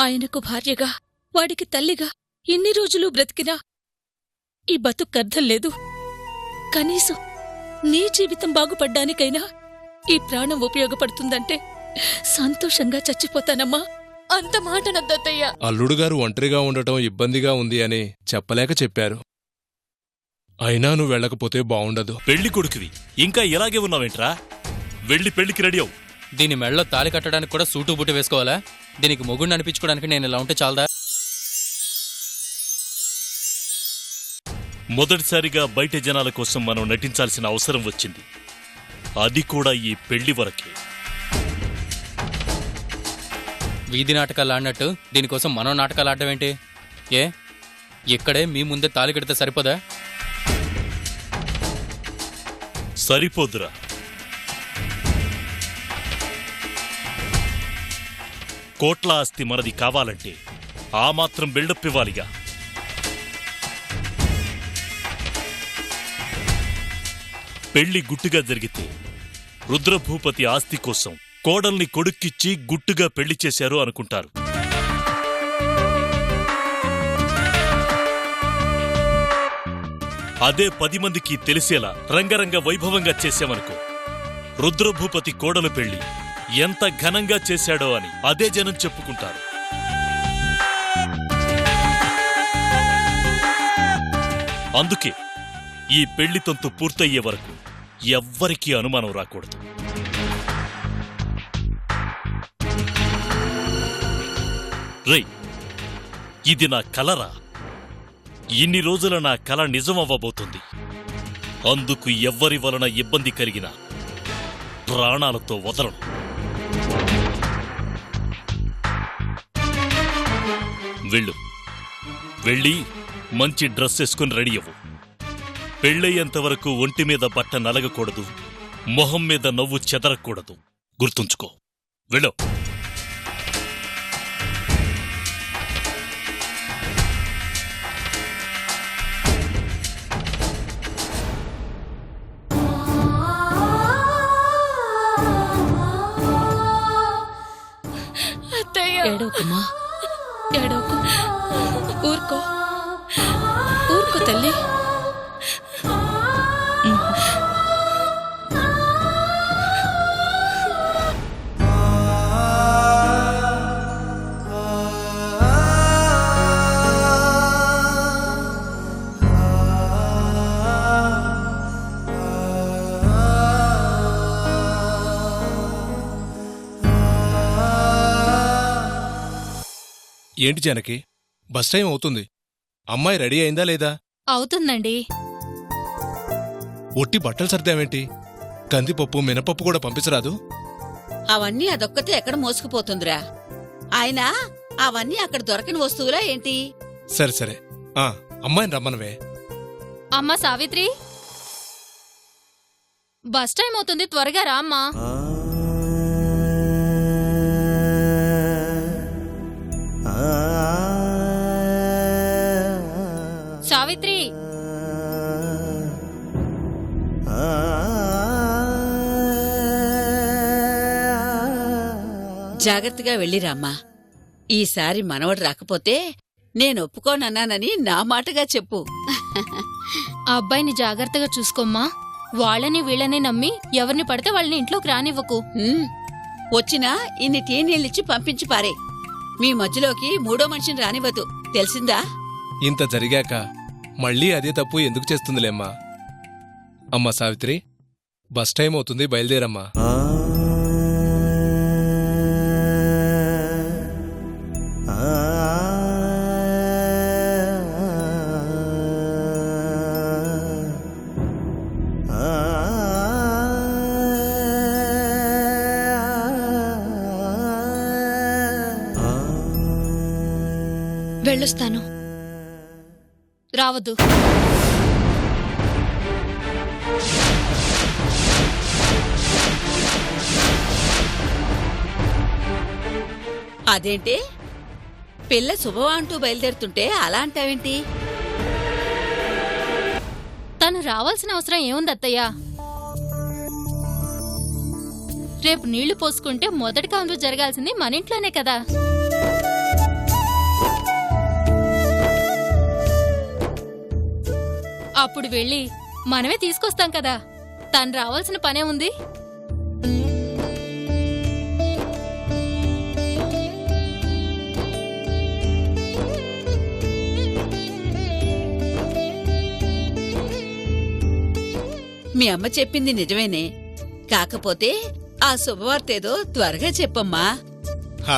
ఆయనకు భార్యగా, వాడికి తల్లిగా ఇన్ని రోజులు బ్రతికినా ఈ బతుకర్థం లేదు. కనీసం నీ జీవితం బాగుపడ్డానికైనా ఈ ప్రాణం ఉపయోగపడుతుందంటే సంతోషంగా చచ్చిపోతానమ్మా. అంత మాట నద్దయ్యా. అల్లుడుగారు ఒంటరిగా ఉండటం ఇబ్బందిగా ఉంది అని చెప్పలేక చెప్పారు. అయినా నువ్వు వెళ్ళకపోతే బావుండదు. పెళ్లి కొడుకువి ఇంకా ఇలాగే ఉన్నావేంట్రా? వెళ్ళి పెళ్లికి రెడీ అవు. దీని మెడలో తాళి కట్టడానికి కూడా సూటు బుట్టు వేసుకోవాలా? దీనికి మొగుడిని అనిపించుకోవడానికి నేను ఇలా ఉంటే చాలదా? మొదటిసారిగా బయట జనాల కోసం మనం నటించాల్సిన అవసరం వచ్చింది. అది కూడా ఈ పెళ్లి వరకే. వీధి నాటకాలు ఆడినట్టు దీనికోసం మనం నాటకాలు ఆడడం ఏంటి? ఇక్కడే మీ ముందే తాళి కడితే సరిపోదా? సరిపోదురా. కోట్ల ఆస్తి మనది కావాలంటే ఆ మాత్రం బిల్డప్ ఇవ్వాలిగా. పెళ్లి గుట్టుగా జరిగితే రుద్రభూపతి ఆస్తి కోసం కోడల్ని కొడుక్కిచ్చి గుట్టుగా పెళ్లి చేశారు అనుకుంటారు. అదే 10 మందికి తెలిసేలా రంగరంగ వైభవంగా చేశామనుకో, రుద్రభూపతి కోడలు పెళ్లి ఎంత ఘనంగా చేశాడో అని అదే జనం చెప్పుకుంటారు. అందుకే ఈ పెళ్లి తంతు పూర్తయ్యే వరకు ఎవ్వరికీ అనుమానం రాకూడదు. రేయ్, ఇది నా కలరా? ఇన్ని రోజుల నా కల నిజమవ్వబోతుంది. అందుకు ఎవ్వరి వలన ఇబ్బంది కలిగినా ప్రాణాలతో వదలను. వెళ్ళి మంచి డ్రెస్ వేసుకుని రెడీ అవ్వు. పెళ్ళయ్యేంతవరకు ఒంటి మీద బట్ట నలగకూడదు, మొహం మీద నవ్వు చెదరకూడదు. గుర్తుంచుకో. వెళ్ళు. ఏడవకుమా, ఏడవకు. ఊరుకో, ఊరుకో తల్లి. ఏంటి జానకి, బస్ టైం అవుతుంది. అమ్మాయి రెడీ అయిందా లేదా? అవుతుందండి. ఒట్టి బట్టలు సర్దావేంటి? కందిపప్పు మినపప్పు కూడా పంపించరాదు? అవన్నీ అదొక్కతే ఎక్కడ మోసుకుపోతుందిరా? ఆయన అవన్నీ అక్కడ దొరకని వస్తువులా ఏంటి? సరే సరే, అమ్మాయిని రమ్మనవే. అమ్మా సావిత్రి, బస్ టైం అవుతుంది, త్వరగా రా అమ్మా. సావిత్రి, జాగ్రత్తగా వెళ్ళిరామ్మా. ఈసారి మనవడు రాకపోతే నేను ఒప్పుకోనన్నానని నా మాటగా చెప్పు. ఆ అబ్బాయిని జాగ్రత్తగా చూసుకోమ్మా. వాళ్ళని వీళ్ళని నమ్మి ఎవరిని పడితే వాళ్ళని ఇంట్లోకి రానివ్వకు. వచ్చినా ఇన్ని టీ నీళ్ళిచ్చి పంపించి పారే. మీ మధ్యలోకి మూడో మనిషిని రానివ్వదు, తెలిసిందా? ఇంత జరిగాక మళ్ళీ అదే తప్పు ఎందుకు చేస్తుందిలేమ్మా. అమ్మా సావిత్రి, బస్ టైం అవుతుంది, బయలుదేరమ్మా. వెళ్ళొస్తాను. రావద్దు. అదేంటి, పిల్ల శుభవా అంటూ బయలుదేరుతుంటే అలా అంటావేంటి? తను రావాల్సిన అవసరం ఏముంది అత్తయ్యా? రేపు నీళ్లు పోసుకుంటే మొదటి కాంపు జరగాల్సింది మన ఇంట్లోనే కదా. ఇప్పుడు వెళ్ళి మనమే తీసుకొస్తాం కదా, తను రావాల్సిన పనే ఉంది. మీ అమ్మ చెప్పింది నిజమేనే, కాకపోతే ఆ శుభవార్త ఏదో త్వరగా చెప్పమ్మా.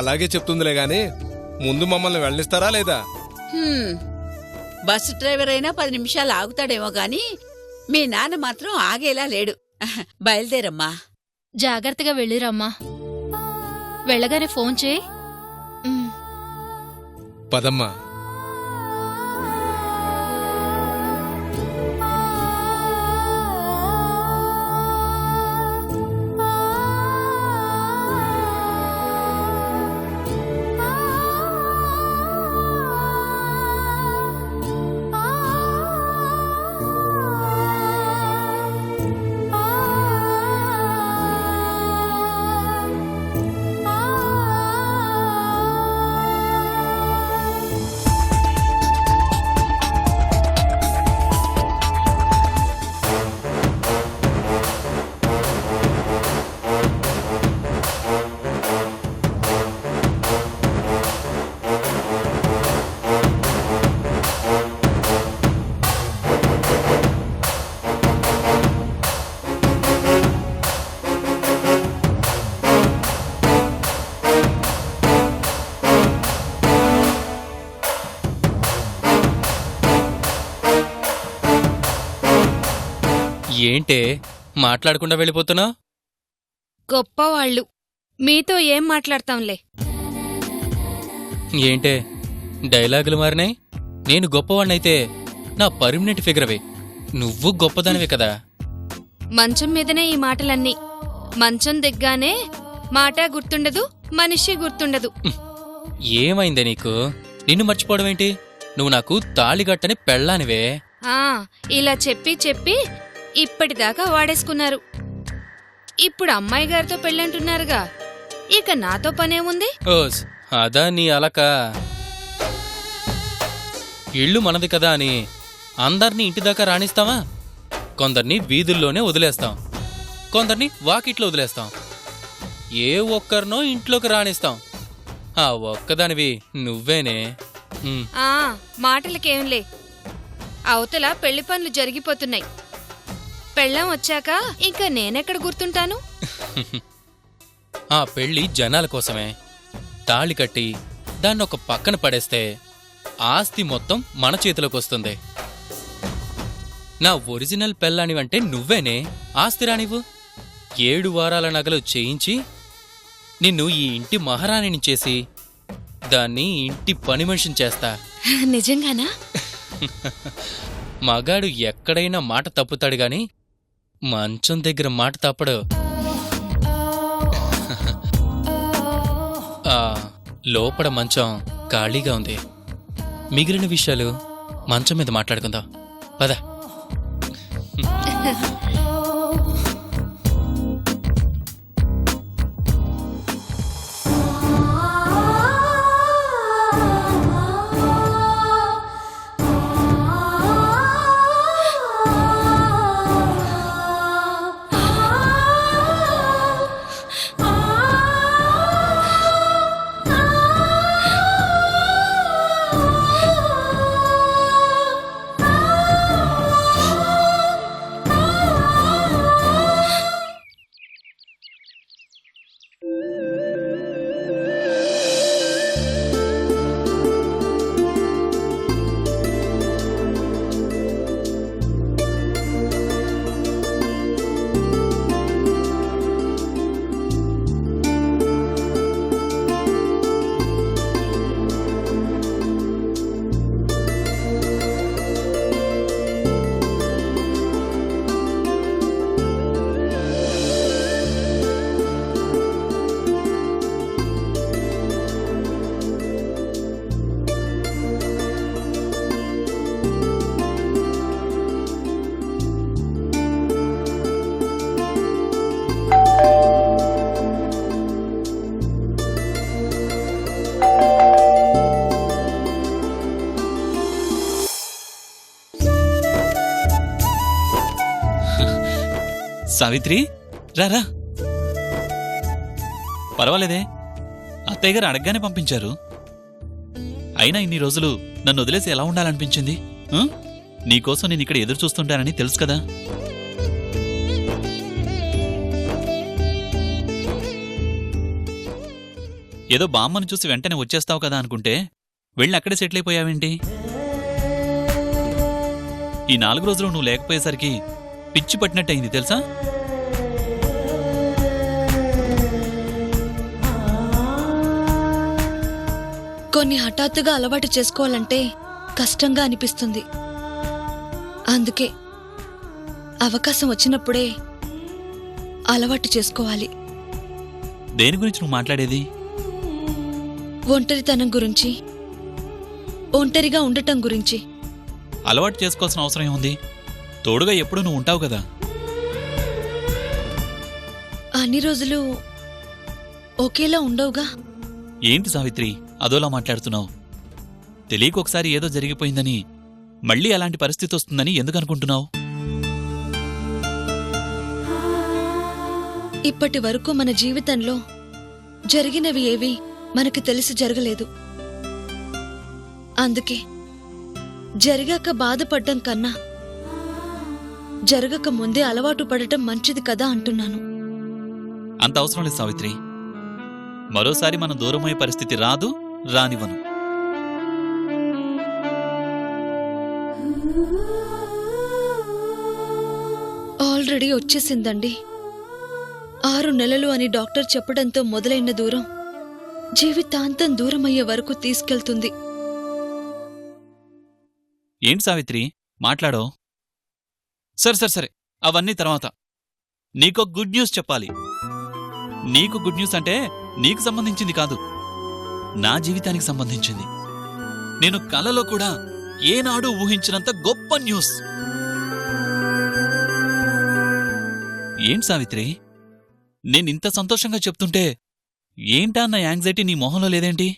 అలాగే చెప్తుందిలే గాని ముందు మమ్మల్ని వెళ్ళనిస్తారా లేదా? బస్సు డ్రైవర్ అయినా 10 నిమిషాలు ఆగుతాడేమో గాని మీ నాన్న మాత్రం ఆగేలా లేడు. బయలుదేరమ్మా. జాగ్రత్తగా వెళ్ళిరమ్మా. వెళ్ళగానే ఫోన్ చేయి. పదమ్మా. ఏంటే మాట్లాడకుండా వెళ్ళిపోతున్నావు? గొప్పవాళ్ళు, మీతో ఏం మాట్లాడతాంలే. ఏంటే డైలాగులు మారినాయి? నేను గొప్పవాణ్ణైతే నా పర్మనెంట్ ఫిగరవే, నువ్వు గొప్పదానివే కదా. మంచం మీదనే ఈ మాటలన్నీ. మంచం దిగ్గానే మాట గుర్తుండదు, మనిషి గుర్తుండదు. ఏమైందే నీకు? నిన్ను మర్చిపోవడం ఏంటి? నువ్వు నాకు తాళిగట్టని పెళ్ళానివే. ఇలా చెప్పి చెప్పి ఇప్పటిదాకా వాడేసుకున్నారు. ఇప్పుడు అమ్మాయి గారితో పెళ్ళంటున్నారుగా, ఇక నాతో పనేముంది? ఓస్ అదా నీ అలక. ఇల్లు మనది కదా అని అందర్నీ ఇంటిదాకా రాణిస్తావా? కొందర్ని వీధుల్లోనే వదిలేస్తాం, కొందర్ని వాకిట్లో వదిలేస్తాం, ఏ ఒక్కరినో ఇంట్లోకి రాణిస్తాం. ఆ ఒక్కదానివి నువ్వేనే. మాటలకేంలే. అవతల పెళ్లి పనులు జరిగిపోతున్నాయి. పెళ్ళం వచ్చాక ఇంకా నేనెక్కడ గుర్తుంటాను? ఆ పెళ్లి జనాల కోసమే. తాళి కట్టి దాన్నొక పక్కన పడేస్తే ఆస్తి మొత్తం మన చేతిలోకొస్తుంది. నా ఒరిజినల్ పెళ్ళానివంటే నువ్వేనే ఆస్తి రానివ్వు. 7 వారాల నగలు చేయించి నిన్ను ఈ ఇంటి మహారాణిని చేసి దాన్ని ఇంటి పని మనిషిని చేస్తా. నిజంగానా? మగాడు ఎక్కడైనా మాట తప్పుతాడు గాని మంచం దగ్గర మాట తప్పడు. లోపల మంచం ఖాళీగా ఉంది. మిగిలిన విషయాలు మంచం మీద మాట్లాడుకుందాం పద. సావిత్రి రారా. పర్వాలేదే, అత్తయ్య గారు అడగగానే పంపించారు. అయినా ఇన్ని రోజులు నన్ను వదిలేసి ఎలా ఉండాలనిపించింది? నీకోసం నేను ఇక్కడ ఎదురు చూస్తుంటానని తెలుసు కదా. ఏదో బామ్మను చూసి వెంటనే వచ్చేస్తావు కదా అనుకుంటే వెళ్ళి అక్కడే సెటిల్ అయిపోయావేంటి? ఈ 4 రోజులు నువ్వు లేకపోయేసరికి పిచ్చి పట్టినట్టయింది తెలుసా? కొన్ని హఠాత్తుగా అలవాటు చేసుకోవాలంటే కష్టంగా అనిపిస్తుంది. అందుకే అవకాశం వచ్చినప్పుడే అలవాటు చేసుకోవాలి. దేని గురించి నువ్వు మాట్లాడేది? ఒంటరితనం గురించి, ఒంటరిగా ఉండటం గురించి. అలవాటు చేసుకోవాల్సిన అవసరం ఏముంది? తోడుగా ఎప్పుడు నువ్వు ఉంటావు కదా. అన్ని రోజులు ఒకేలా ఉండవుగా. ఏంటి సావిత్రి అదోలా మాట్లాడుతున్నావు? తెలియకొకసారి ఏదో జరిగిపోయిందని మళ్ళీ అలాంటి పరిస్థితి వస్తుందని ఎందుకనుకుంటున్నావు? ఇప్పటి వరకు మన జీవితంలో జరిగినవి ఏవి మనకు తెలిసి జరగలేదు. అందుకే జరిగాక బాధపడ్డం కన్నా జరగక ముందే అలవాటు పడటం మంచిది కదా అంటున్నాను. అంత అవసరం లేదు సావిత్రి. మరోసారి మనం దూరమయ్యే పరిస్థితి రాదు, రానివ్వను. ఆల్రెడీ వచ్చేసిందండి. 6 నెలలు అని డాక్టర్ చెప్పడంతో మొదలైన దూరం జీవితాంతం దూరమయ్యే వరకు తీసుకెళ్తుంది. ఏంటి సావిత్రి మాట్లాడో? సరే అవన్నీ తర్వాత. నీకో గుడ్ న్యూస్ చెప్పాలి. నీకు గుడ్ న్యూస్ అంటే నీకు సంబంధించింది కాదు, నా జీవితానికి సంబంధించింది. నేను కలలో కూడా ఏనాడు ఊహించినంత గొప్ప న్యూస్. ఏంటి సావిత్రి నేనింత సంతోషంగా చెప్తుంటే ఏంటా అన్న యాంగ్జైటీ నీ మొహంలో లేదేంటి?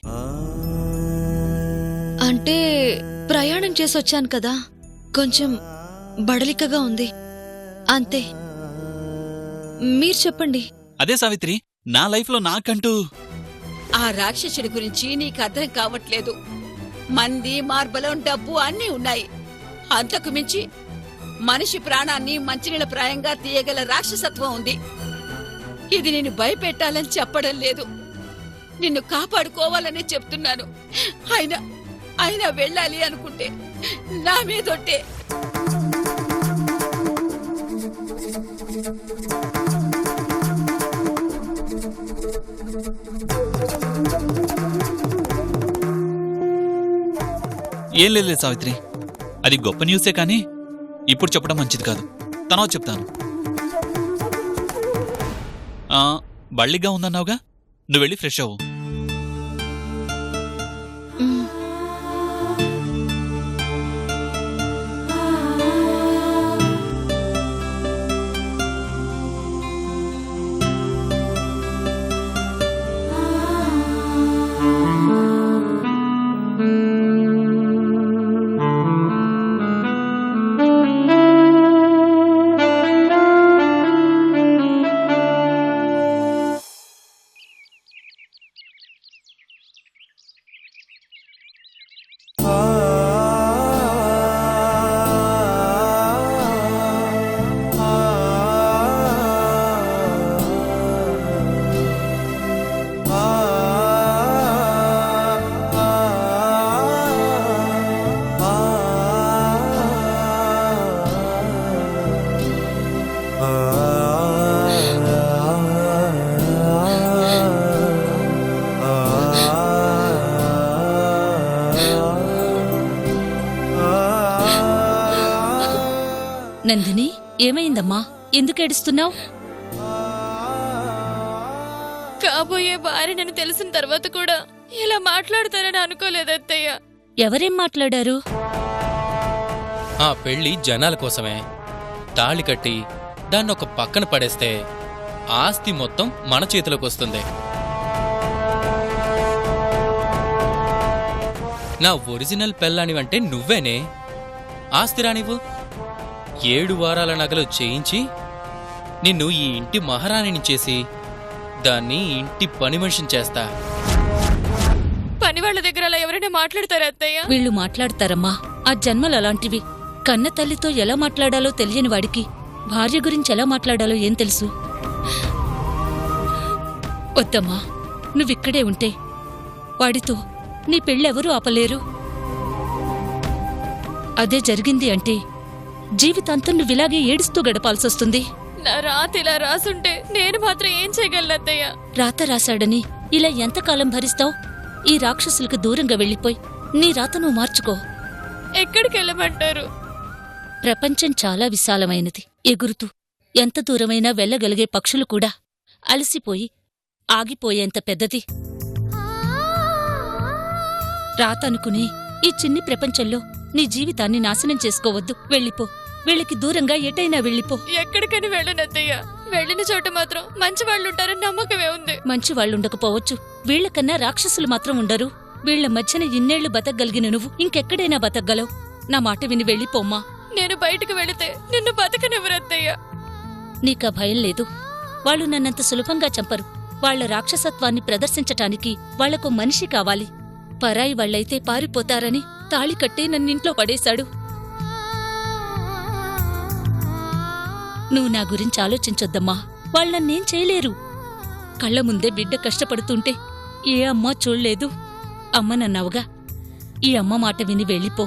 అంటే ప్రయాణం చేసొచ్చాను కదా, కొంచెం బడలికగా ఉంది అంతే. మీరు చెప్పండి. అదే సావిత్రి, నా లైఫ్లో నాకంటూ ఆ రాక్షసుడి గురించి నీకు అర్థం కావట్లేదు. మంది, మార్బలం, డబ్బు అన్నీ ఉన్నాయి. అంతకు మించి మనిషి ప్రాణాన్ని మంచినీళ్ళ ప్రాయంగా తీయగల రాక్షసత్వం ఉంది. ఇది నిన్ను భయపెట్టాలని చెప్పడం లేదు, నిన్ను కాపాడుకోవాలనే చెప్తున్నాను. అయినా వెళ్ళాలి అనుకుంటే నా మీదొట్టే. ఏం లేదు సావిత్రి, అది గొప్ప న్యూసే కానీ ఇప్పుడు చెప్పడం మంచిది కాదు. తర్వాత చెప్తాను. బళ్ళిగా ఉందన్నావుగా, నువ్వు వెళ్ళి ఫ్రెష్ అవ్వు. నందిని, ఏమైందమ్మా? ఎందుకు ఏడుస్తున్నావు? కాబోయే భార్య నన్ను తెలిసిన తర్వాత కూడా ఇలా మాట్లాడతారని అనుకోలేదు అత్తయ్య. ఎవరేం మాట్లాడారు? ఆ పెళ్లి జనాల కోసమే. తాళి కట్టి దాన్నొక పక్కన పడేస్తే ఆస్తి మొత్తం మన చేతిలోకి వస్తుంది. నా ఒరిజినల్ పెళ్ళానివంటే నువ్వేనే. ఆస్తి రానివ్వు. 7 వారాల నగలు చేయించి నిన్ను ఈ ఇంటి మహారాణిని చేసి దాన్ని ఇంటి పని మనిషిని చేస్తా. పని వాళ్ళ దగ్గర అలా ఎవరైనా మాట్లాడతారా అత్తయ్య? వీళ్ళు మాట్లాడతారమ్మా. ఆ జన్మలు అలాంటివి. కన్న తల్లితో ఎలా మాట్లాడాలో తెలియని వాడికి భార్య గురించి ఎలా మాట్లాడాలో ఏం తెలుసు? వద్దమ్మా, నువ్విక్కడే ఉంటే వాడితో నీ పెళ్ళెవరూ ఆపలేరు. అదే జరిగింది అంటే జీవితాంతం నువ్విలాగే ఏడుస్తూ గడపాల్సొస్తుంది. నా రాత ఇలా రాసుంటే నేను మాత్రం ఏం చేయగలను అత్తయ్య? రాత రాశాడని ఇలా ఎంతకాలం భరిస్తావు? ఈ రాక్షసులకు దూరంగా వెళ్ళిపోయి నీ రాత నువ్వు మార్చుకో. ఎక్కడికి వెళ్ళమంటారు? ప్రపంచం చాలా విశాలమైనది. ఎగురుతూ ఎంత దూరమైనా వెళ్ళగలిగే పక్షులు కూడా అలసిపోయి ఆగిపోయేంత పెద్దది. రాతనుకుని ఈ చిన్ని ప్రపంచంలో నీ జీవితాన్ని నాశనం చేసుకోవద్దు. వెళ్ళిపో. వీళ్ళకి దూరంగా ఎటైనా వెళ్ళిపో. ఎక్కడికని వెళ్ళనత్తయ్య. వెళ్ళిన చోట మాత్రం మంచి వాళ్ళుంటారని నమ్మకమే ఉంది. మంచి వాళ్ళుండకపోవచ్చు, వీళ్లకన్నా రాక్షసులు మాత్రం ఉండరు. వీళ్ల మధ్యన ఇన్నేళ్లు బతకగలిగిన నువ్వు ఇంకెక్కడైనా బతకగలవు. నా మాట విని వెళ్ళిపోమ్మా. నేను బయటకు వెళితే నిన్ను బతకనివ్వరత్తయ్య. నీకా భయం లేదు. వాళ్ళు నన్నంత సులభంగా చంపరు. వాళ్ల రాక్షసత్వాన్ని ప్రదర్శించటానికి వాళ్లకు మనిషి కావాలి. పరాయి వాళ్లైతే పారిపోతారని తాళి కట్టి నన్నింట్లో పడేశాడు. నువ్వు నా గురించి ఆలోచించొద్దమ్మా. వాళ్ళన్నేం చేయలేరు. కళ్ల ముందే బిడ్డ కష్టపడుతుంటే ఏ అమ్మా చూడలేదు. అమ్మ నన్నావుగా. ఈ అమ్మ మాట విని వెళ్ళిపో.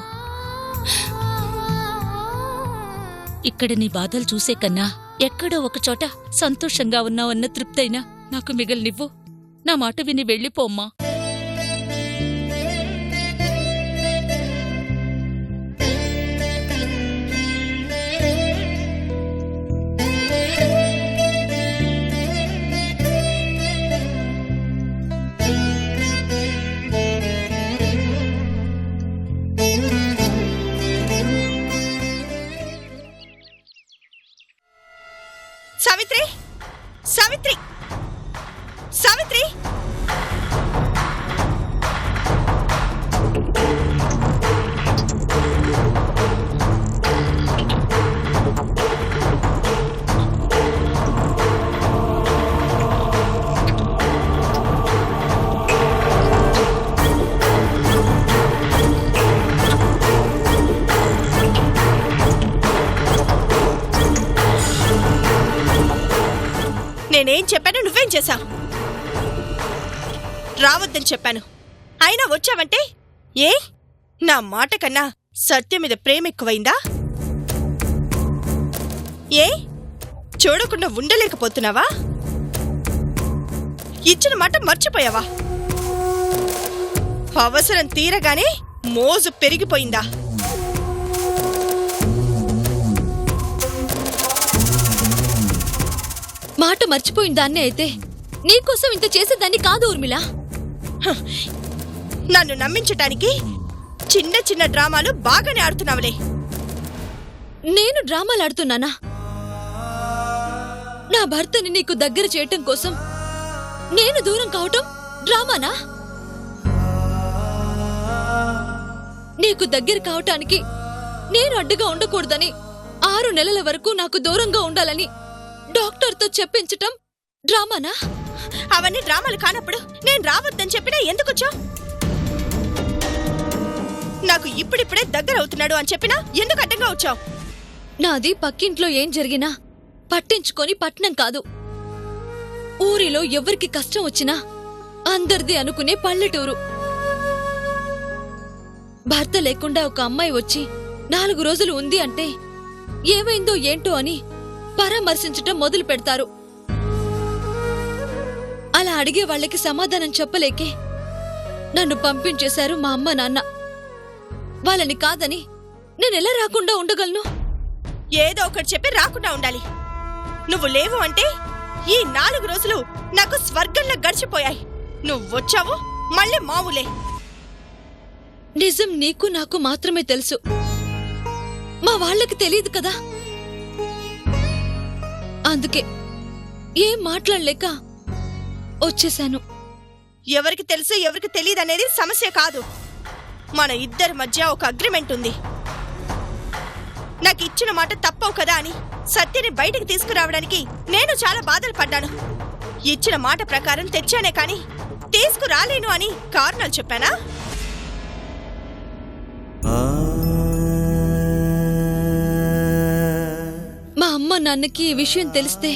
ఇక్కడ నీ బాధలు చూసే కన్నా ఎక్కడో ఒకచోట సంతోషంగా ఉన్నావన్న తృప్తైనా నాకు మిగలనివ్వు. నా మాట విని వెళ్ళిపోమ్మా. సావిత్రి, సావిత్రి, సావిత్రి! నేనేం చెప్పాను, నువ్వేం చేశావు? రావద్దని చెప్పాను, అయినా వచ్చావంటే ఏ? నా మాట కన్నా సత్యం మీద ప్రేమ ఎక్కువైందా? ఏ చూడకుండా ఉండలేకపోతున్నావా? ఇచ్చిన మాట మర్చిపోయావా? అవసరం తీరగానే మోజు పెరిగిపోయిందా? మాట మర్చిపోయిన దాన్నే అయితే నీకోసం ఇంత చేసేదాన్ని కాదు ఊర్మిళ. నన్ను నమ్మించటానికి చిన్న చిన్న డ్రామాలు బాగానే ఆడుతున్నావులే. నేను డ్రామాలు ఆడుతున్నానా? నా భర్తని నీకు దగ్గర చేయటం కోసం నేను దూరం కావటం డ్రామానా? నీకు దగ్గర కావటానికి నేను అడ్డుగా ఉండకూడదని 6 నెలల వరకు నాకు దూరంగా ఉండాలని డాక్టర్తో చెప్పించటం డ్రామానా? అవన్నీ డ్రామాలు కానప్పుడు నేను రావద్దని చెప్పినా ఎందుకొచ్చావు? నాకు ఇప్పుడిప్పుడే దగ్గర అవుతున్నాడు అని చెప్పినా ఎందుకు అడ్డంగా వచ్చావు? నాది పక్కింట్లో ఏం జరిగినా పట్టించుకొని పట్నం కాదు. ఊరిలో ఎవరికి కష్టం వచ్చినా అందరిది అనుకునే పల్లెటూరు. భర్త లేకుండా ఒక అమ్మాయి వచ్చి 4 రోజులు ఉంది అంటే ఏమైందో ఏంటో అని పరామర్శించటం మొదలు పెడతారు. అలా అడిగే వాళ్ళకి సమాధానం చెప్పలేకే నన్ను పంపించేశారు మా అమ్మ నాన్న. వాళ్ళని కాదని నేనెలా రాకుండా ఉండగలను? ఏదో ఒకటి చెప్పి రాకుండా ఉండాలి. నువ్వు లేవు అంటే ఈ 4 రోజులు నాకు స్వర్గంలో గడిచిపోయాయి. నువ్వు వచ్చావు మళ్ళీ మామూలే. నిజం నీకు నాకు మాత్రమే తెలుసు, మా వాళ్ళకి తెలియదు కదా. అందుకే ఏం మాట్లాడలేక వచ్చేశాను. ఎవరికి తెలుసు ఎవరికి తెలియదనేది సమస్య కాదు. మన ఇద్దరి మధ్య ఒక అగ్రిమెంట్ ఉంది. నాకు ఇచ్చిన మాట తప్పవు కదా అని సత్యని బయటికి తీసుకురావడానికి నేను చాలా బాధలు పడ్డాను. ఇచ్చిన మాట ప్రకారం తెచ్చానే కాని తీసుకురాలేను అని కారణాలు చెప్పానా? మా అమ్మ నాన్నకి ఈ విషయం తెలిస్తే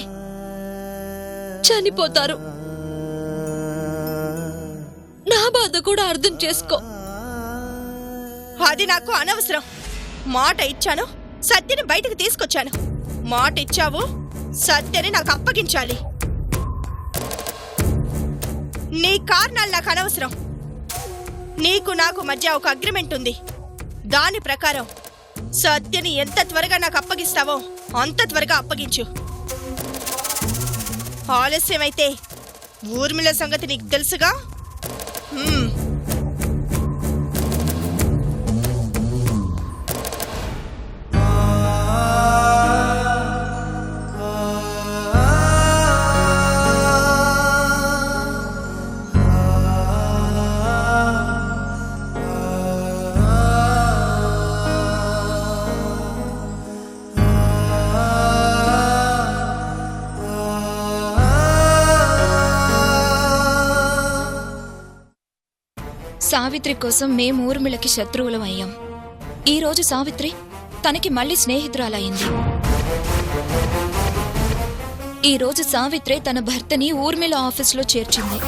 చనిపోతారు. నా బాధ కూడా అర్థం చేసుకో. అది నాకు అనవసరం. మాట ఇచ్చాను, సత్యని బయటికి తీసుకొచ్చాను. మాట ఇచ్చావు, సత్యని నాకు అప్పగించాలి. నీ కారణాలు నాకు అనవసరం. నీకు నాకు మధ్య ఒక అగ్రిమెంట్ ఉంది. దాని ప్రకారం సత్యని ఎంత త్వరగా నాకు అప్పగిస్తావో అంత త్వరగా అప్పగించు. ఆలస్యమైతే ఊర్మిళ సంగతి నీకు తెలుసుగా. సావిత్రి కోసం మేము ఊర్మిళకి శత్రువులం అయ్యాం. ఈరోజు సావిత్రి తనకి మళ్ళీ స్నేహితురాలయ్యింది. ఈరోజు సావిత్రి తన భర్తని ఊర్మిళ ఆఫీసులో చేర్చింది.